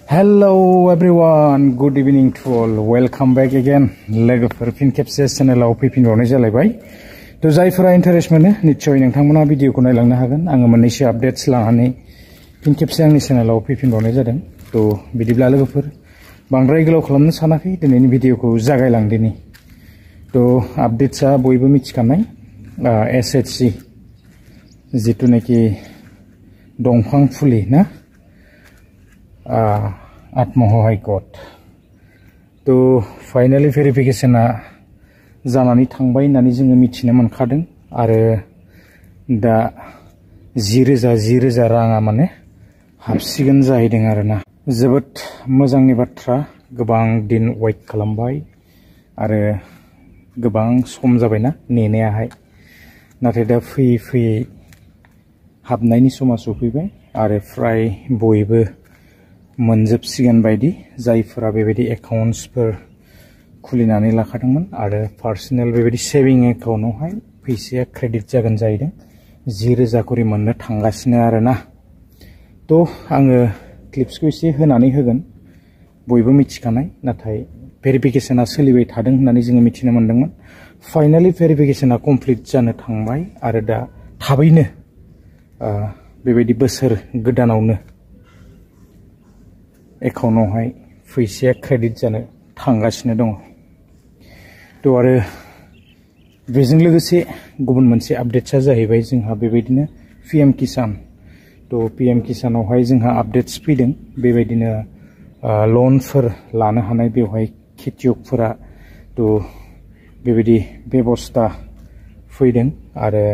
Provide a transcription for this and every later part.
Hello everyone, good evening to all. Welcome back again. लोगोफोर फिन खेबसे चेनेलाव फैफिनबावनाय जालायबाय। तो जायफोरा इन्टारेस्ट मोनो निश्चय नोंथांमोना भिडिअखौ नायलांनो हागोन। आङो मोननैसो आपडेट्स लानानै फिन खेबसे आंनि चेनेलाव फैफिनबावनाय जादों। तो बिदिब्ला लोगोफोर बांद्राय गोलाव खालामनो सानाखै दिनैनि भिडिअखौ जागायलांदिनि। तो आपडेट्सआ बयबो मिथिखानाय एसएचसी जितुनाखि दंफां फुलि ना आत्मसहाय गट तो फाइनाली भेरिफिकेशना जानानै थांबाय होननानै जोङो मिथिनो मोनखादों आरो दा 10,000 राङा माने हाबसिगोन जाहैदों आरोना जोबोद मोजांनि बाथ्रा गोबां दिन वेट खालामबाय आरो गोबां सम जाबायना नेनायाहाय नाथाय दा फैयै हाबनायनि समा सफैबाय आरो फ्राय बयबो मोनजोबसिगोन बायदि जायफोरा बेबायदि एकाउन्ट्सफोर खुलिनानै लाखादोंमोन आरो पार्सनेल बेबायदि सेविं एकाउन्टआवहाय फैसाया क्रेडिट जागोन जाहैदों 10,000 करि मोननो थांगासिनो आरोना तो आङो क्लिप्सखौ एसे होनानै होगोन बयबो मिथिखानाय नाथाय भेरिफिकेशना सोलिबाय थादों होननानै जोङो मिथिनो मोनदोंमोन फाइनाली भेरिफिकेशना कमप्लिट जानो थांबाय आरो दा थाबैनो बेबायदि बोसोर गोदानावनो एकाउन्टआवहाय फैसाया क्रेडिट जानो थांगासिनो दङ तो आरो बेजों लोगोसे गुबुन मोनसे आपडेट्सआ जाहैबाय जोंहा बेबायदिनो पीएम किसान तो पीएम किसानावहाय जोंहा आपडेट्स फैदों बेबायदिनो लनफोर लानो हानाय बेवहाय खेतियकफोरा तो बेबायदि बेबस्था फैदों आरो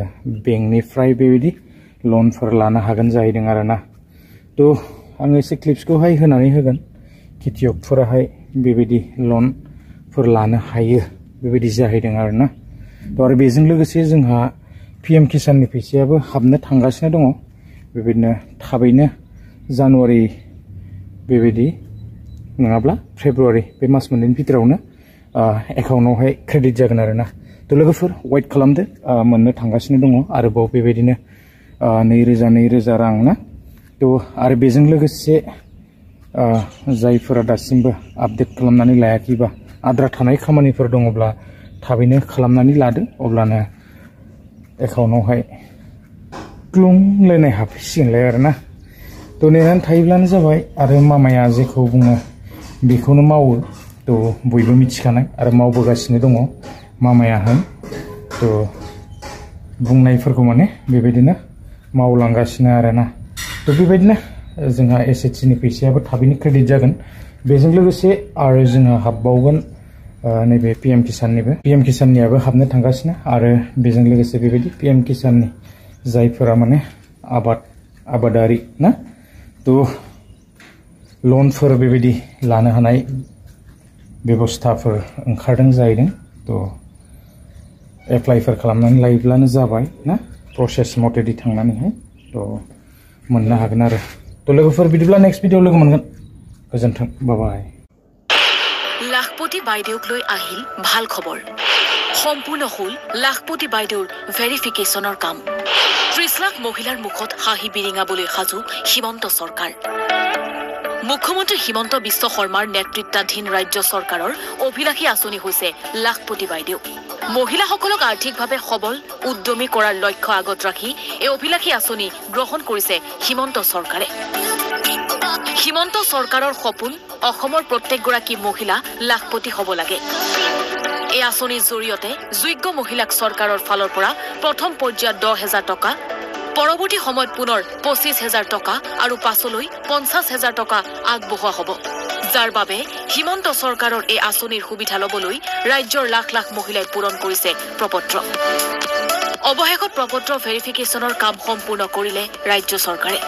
बेंकनिफ्राय बेबायदि लनफोर लानो हागोन जाहैदों आरोना तो आङो एसे क्लिप्सखौहाय होनानै होगोन खेतियकफोराहाय बेबायदि लनफोर लानो हायो बेबायदि जाहैदों आरोना तो आरो बेजों लोगोसे जोंहा पीएम किसाननि फैसायाबो हाबनो थांगासिनो दङ बेबायदिनो थाबैनो जानुवारि बेबायदि नङाब्ला फेब्रुवारि बे मास मोननैनि भितरावनो एकाउन्टआवहाय क्रेडिट जागोन आरोना तो लोगोफोर वेट खालामदो मोननो थांगासिनो दङ आरोबाव बेबायदिनो 2,000 रां ना तो आरो बेजों लोगोसे जायफोरा दासिमबो आपडेट खालामनानै लायाखैबा आद्रा थानाय खामानिफोर दङब्ला थाबैनो खालामनानै लादो अब्लानो एकाउन्टआवहाय क्लुंलायनाय हाबफैसिगोनलाय आरोना तो नेनानै थायोब्लानो जाबाय आरो मामाया जेखौ बुङो बेखौनो मावो तो बयबो मिथिखानाय आरो मावबोगासिनो दङ मामाया होन तो बुंनायफोरखौ माने बेबायदिनो मावलांगासिनो आरोना तो बेबायदिनो जोंहा एसएचसी फैसायाबो थाबैनो क्रेडिट जागोन बेजों लोगोसे आरो जोंहा हाबबावगोन नैबे पीएम किसाननियाबो हाबनो थांगासिनो आरो बेजों लोगोसे बेबायदि पीएम किसाननि जायफोरा माने आबादारि ना तो लनफोर बेबायदि लानो हानाय बेबस्थाफोर ओंखारदों जाहैदों तो एप्लाइफोर खालामनानै लायोब्लानो जाबाय ना प्रसेस मथेदि थांनानैहाय तो मोननो हागोन आरो तो लोगोफोर बिदिब्ला नेक्स्ट भिडिअ लोगो मोनगोन गोजोन्थों बाय लाखपति बायदेउक লৈ আহিল ভাল খবৰ সম্পূৰ্ণ হল লাখপতি বাইদেউৰ ভেৰিফিকেশনৰ কাম 30 লাখ মহিলাৰ মুখত হাঁহি বিৰিঙাবলৈ সাজু হিমন্ত চৰকাৰ মুখ্যমন্ত্ৰী হিমন্ত বিশ্ব শৰ্মাৰ নেতৃত্বাধীন ৰাজ্য চৰকাৰৰ অভিলাষী আঁচনি হৈছে লাখপতি বাইদেউ মহিলাসকলক আৰ্থিকভাৱে সবল উদ্যমী কৰাৰ লক্ষ্য আগত ৰাখি এই অভিলাষী আঁচনি গ্ৰহণ কৰিছে হিমন্ত চৰকাৰে হিমন্ত চৰকাৰৰ সপোন অসমৰ প্ৰত্যেকগৰাকী মহিলা লাখপতি হ'ব লাগে এই আঁচনিৰ জৰিয়তে যোগ্য মহিলাক চৰকাৰৰ ফালৰ পৰা প্ৰথম পৰ্যায়ত 10,000 টকা পৰৱৰ্তী সময়ত পুনৰ 25,000 টকা আৰু পাছলৈ 50,000 টকা আগবঢ়োৱা হ'ব যাৰ বাবে হিমন্ত চৰকাৰৰ এই আঁচনিৰ সুবিধা ল'বলৈ ৰাজ্যৰ লাখ লাখ মহিলাই পূৰণ কৰিছে প্ৰপত্ৰ অৱশেষত প্ৰপত্ৰ ভেৰিফিকেশনৰ কাম সম্পূৰ্ণ কৰিলে ৰাজ্য চৰকাৰে